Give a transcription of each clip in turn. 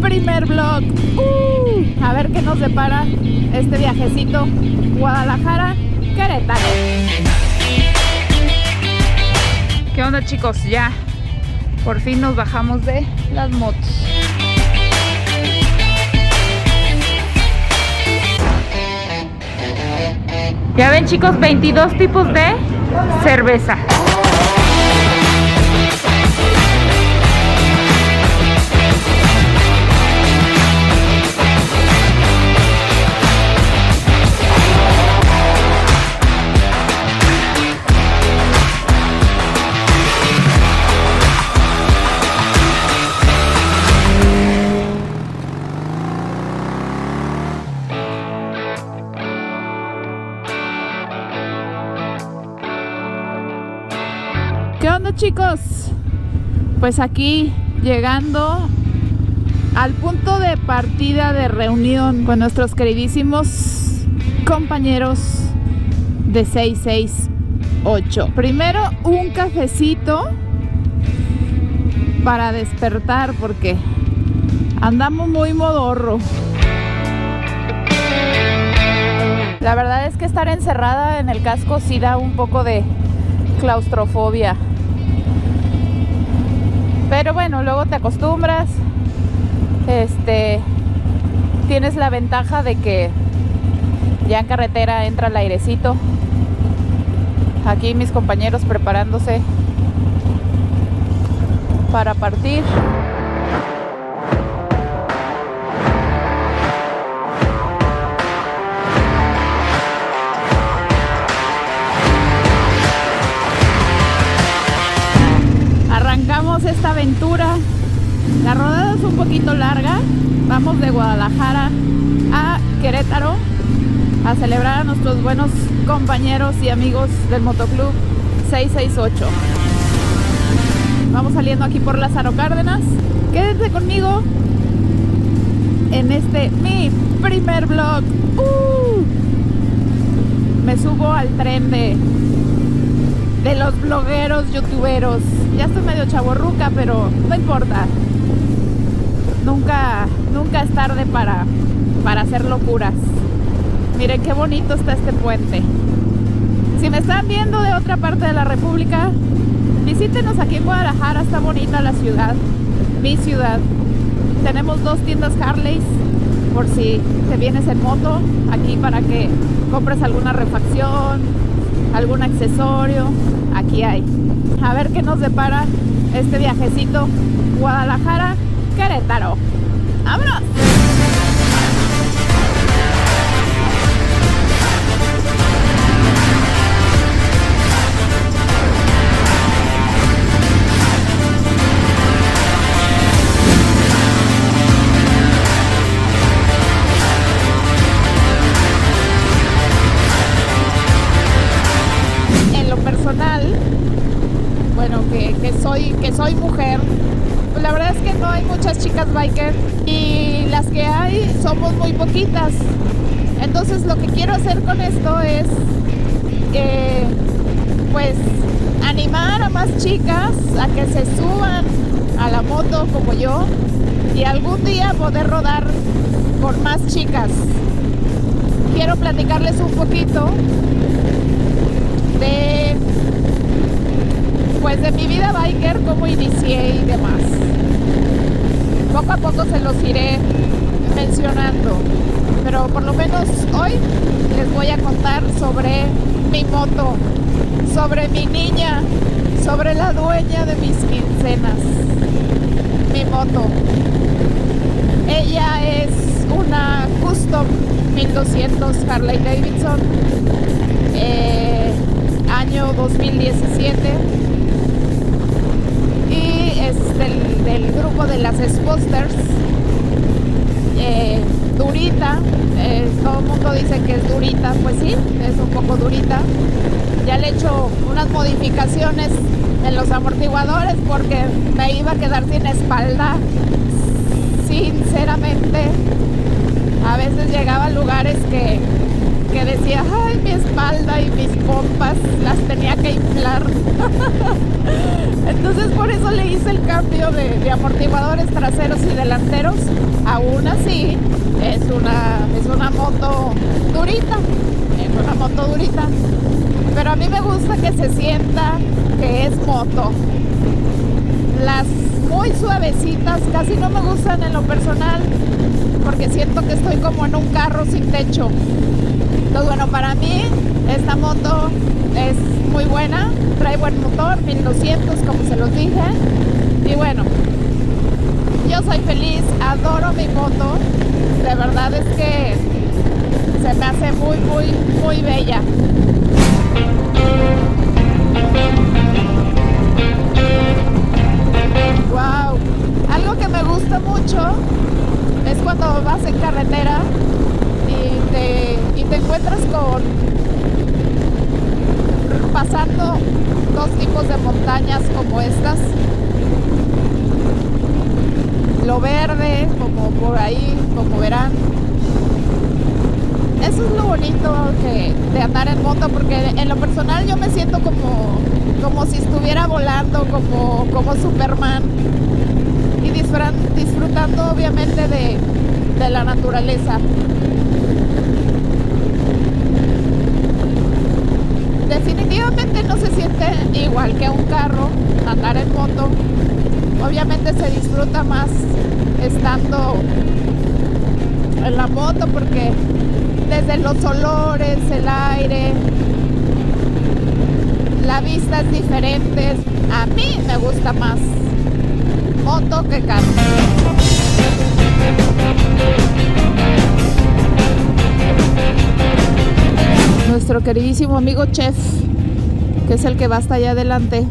primer vlog. A ver qué nos depara este viajecito Guadalajara, Querétaro. ¿Qué onda, chicos? Ya por fin nos bajamos de las motos. Ya ven, chicos, 22 tipos de cerveza. ¿Qué onda, chicos? Pues aquí llegando al punto de partida de reunión con nuestros queridísimos compañeros de 668. Primero un cafecito para despertar porque andamos muy modorro. La verdad es que estar encerrada en el casco sí da un poco de claustrofobia. Pero bueno, luego te acostumbras. Tienes la ventaja de que ya en carretera entra el airecito. Aquí mis compañeros preparándose para partir. Arrancamos esta aventura. La rodada es un poquito larga. Vamos de Guadalajara a Querétaro a celebrar a nuestros buenos compañeros y amigos del Motoclub 668. Vamos saliendo aquí por Lázaro Cárdenas. Quédense conmigo en mi primer vlog. Me subo al tren de los blogueros, youtuberos. Ya estoy medio chavorruca, pero no importa. Nunca es tarde para hacer locuras. Miren qué bonito está este puente. Si me están viendo de otra parte de la República, visítenos aquí en Guadalajara. Está bonita la ciudad, mi ciudad. Tenemos 2 tiendas Harleys por si te vienes en moto, aquí para que compres alguna refacción, algún accesorio. Aquí hay. A ver qué nos depara este viajecito Guadalajara, Querétaro. ¡Vámonos! En lo personal, bueno, que soy mujer, pues la verdad es que no hay muchas chicas biker y las que hay somos muy poquitas. Entonces lo que quiero hacer con esto es pues animar a más chicas a que se suban a la moto como yo y algún día poder rodar con más chicas. Quiero platicarles un poquito de mi vida biker, cómo inicié y demás. Poco a poco se los iré mencionando, pero por lo menos hoy les voy a contar sobre mi moto, sobre mi niña, sobre la dueña de mis quincenas, mi moto. Ella es una Custom 1200 Harley Davidson, año 2017, y es del grupo de las Sposters. Durita, todo el mundo dice que es durita, pues sí, es un poco durita. Ya le he hecho unas modificaciones en los amortiguadores porque me iba a quedar sin espalda. Sinceramente, a veces llegaba a lugares que decía, ay, mi espalda y mis pompas las tenía que inflar. Entonces por eso le hice el cambio de amortiguadores traseros y delanteros. Aún así es una moto durita, pero a mí me gusta que se sienta que es moto. Las muy suavecitas casi no me gustan en lo personal, porque siento que estoy como en un carro sin techo. Entonces bueno, para mí esta moto es muy buena, trae buen motor, 1200 como se los dije, y bueno, yo soy feliz, adoro mi moto, de verdad es que se me hace muy, muy, muy bella. Wow, algo que me gusta mucho es cuando vas en carretera y te encuentras pasando dos tipos de montañas como estas, lo verde como por ahí, como verán. Eso es lo bonito de andar en moto, porque en lo personal yo me siento como si estuviera volando, como Superman, y disfrutando obviamente de la naturaleza. Definitivamente no se siente igual que un carro andar en moto. Obviamente se disfruta más estando en la moto, porque desde los olores, el aire, la vista es diferente. A mí me gusta más moto que carro. Nuestro queridísimo amigo Chef, que es el que va hasta allá adelante,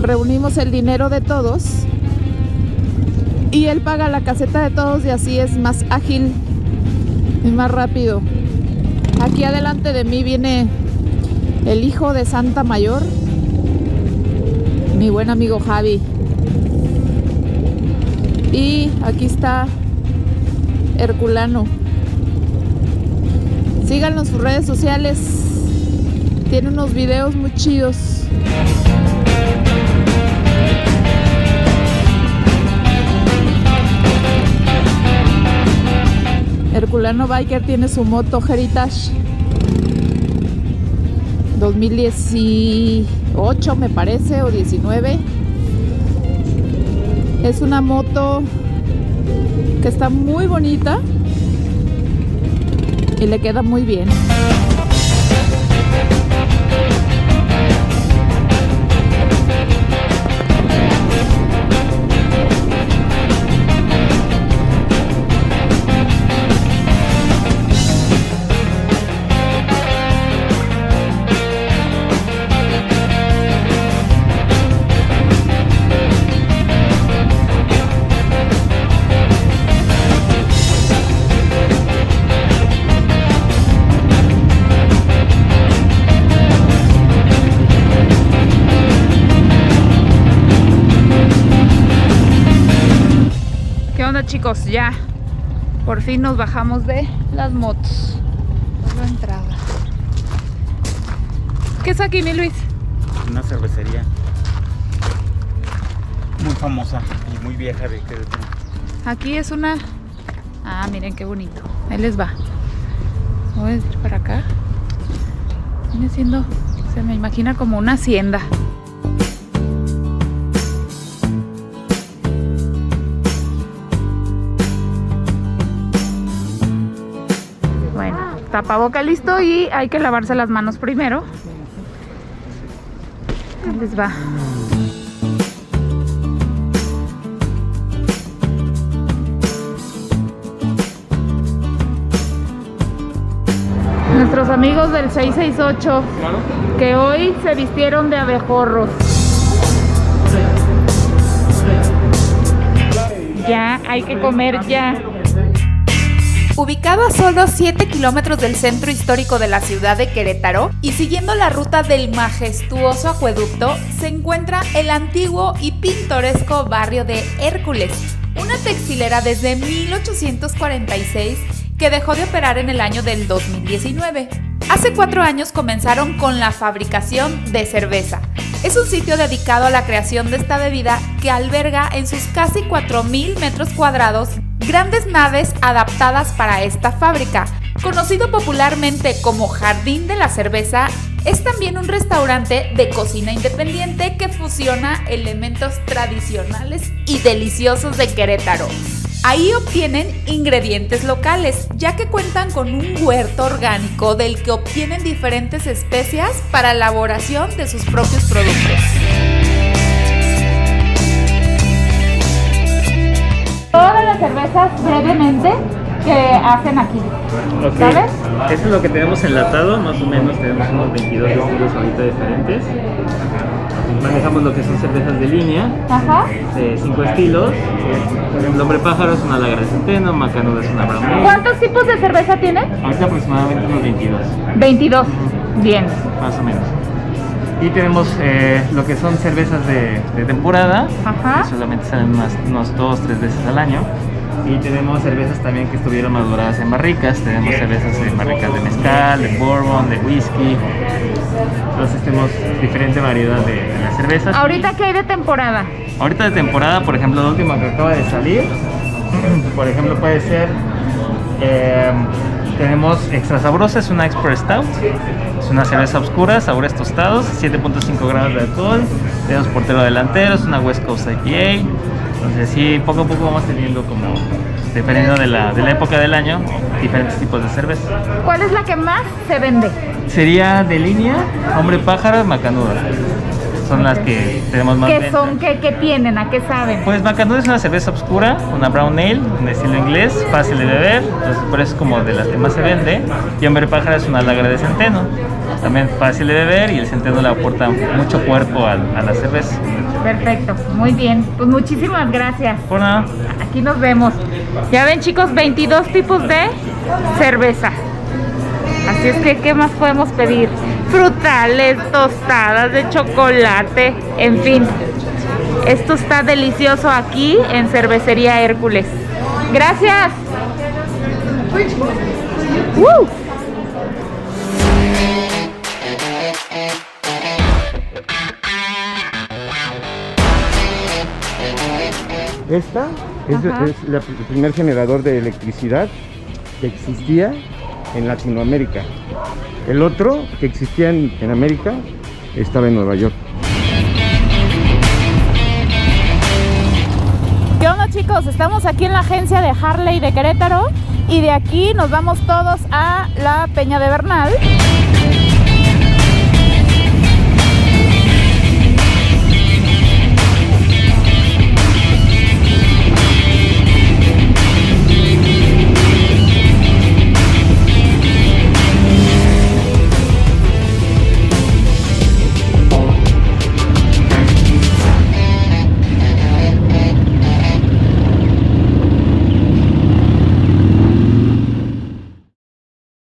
reunimos el dinero de todos y él paga la caseta de todos, y así es más ágil y más rápido. Aquí adelante de mí viene el hijo de Santa Mayor, mi buen amigo Javi, y aquí está Herculano. Síganlo en sus redes sociales, tiene unos videos muy chidos. Herculano Biker tiene su moto Heritage 2018 me parece, o 19. Es una moto que está muy bonita y le queda muy bien. Chicos, ya por fin nos bajamos de las motos. La entrada. ¿Qué es aquí, mi Luis? Una cervecería muy famosa y muy vieja de Querétaro. Aquí es una... Ah, miren qué bonito. Ahí les va. Voy a ir para acá. Viene siendo... Se me imagina como una hacienda. Tapaboca listo, y hay que lavarse las manos primero. Ahí les va. Nuestros amigos del 668, que hoy se vistieron de abejorros. Ya, hay que comer ya. Ubicado a solo 7 kilómetros del centro histórico de la ciudad de Querétaro y siguiendo la ruta del majestuoso acueducto, se encuentra el antiguo y pintoresco barrio de Hércules, una textilera desde 1846 que dejó de operar en el año del 2019. Hace 4 años comenzaron con la fabricación de cerveza, Es un sitio dedicado a la creación de esta bebida que alberga en sus casi 4,000 metros cuadrados grandes naves adaptadas para esta fábrica. Conocido popularmente como Jardín de la Cerveza, es también un restaurante de cocina independiente que fusiona elementos tradicionales y deliciosos de Querétaro. Ahí obtienen ingredientes locales, ya que cuentan con un huerto orgánico del que obtienen diferentes especias para elaboración de sus propios productos. Todas las cervezas brevemente que hacen aquí, ¿sabes? Esto es lo que tenemos enlatado, más o menos tenemos unos 22 estilos ahorita diferentes. Manejamos lo que son cervezas de línea, Ajá. de 5 estilos. Por ejemplo, Hombre Pájaro es una lager de centeno, Macanudo es una brown ale. ¿Cuántos tipos de cerveza tienen? Ahorita aproximadamente unos 22, 22. Bien. más o menos. Y tenemos lo que son cervezas de temporada, Ajá. que solamente salen unos 2-3 veces al año. Y tenemos cervezas también que estuvieron maduradas en barricas. Tenemos cervezas en barricas de mezcal, de bourbon, de whisky. Entonces tenemos diferente variedad de las cervezas. ¿Ahorita qué hay de temporada? Ahorita de temporada, por ejemplo, la última que acaba de salir, por ejemplo, puede ser, tenemos Extra Sabrosa, es una Expert Stout, es una cerveza oscura, sabores tostados, 7.5 grados de alcohol, tenemos portero delantero, es una West Coast IPA. Entonces sí, poco a poco vamos teniendo como, dependiendo de la época del año, diferentes tipos de cerveza. ¿Cuál es la que más se vende? Sería de línea, Hombre Pájaro y Macanudo. Son las que tenemos más ¿Qué venta. son? ¿Qué tienen? ¿A qué saben? Pues Macanudo es una cerveza oscura, una brown ale, un estilo inglés, fácil de beber, entonces por eso es como de las que más se vende. Y Hombre Pájaro es una lager de centeno, también fácil de beber y el centeno le aporta mucho cuerpo a la cerveza. Perfecto, muy bien. Pues muchísimas gracias. Por nada. Aquí nos vemos. Ya ven, chicos, 22 tipos de cerveza. Así es que, ¿qué más podemos pedir? Frutales, tostadas de chocolate, en fin. Esto está delicioso aquí en Cervecería Hércules. Gracias. Esta Ajá. es el primer generador de electricidad que existía en Latinoamérica. El otro que existía en América estaba en Nueva York. ¿Qué onda, chicos? Estamos aquí en la agencia de Harley de Querétaro y de aquí nos vamos todos a la Peña de Bernal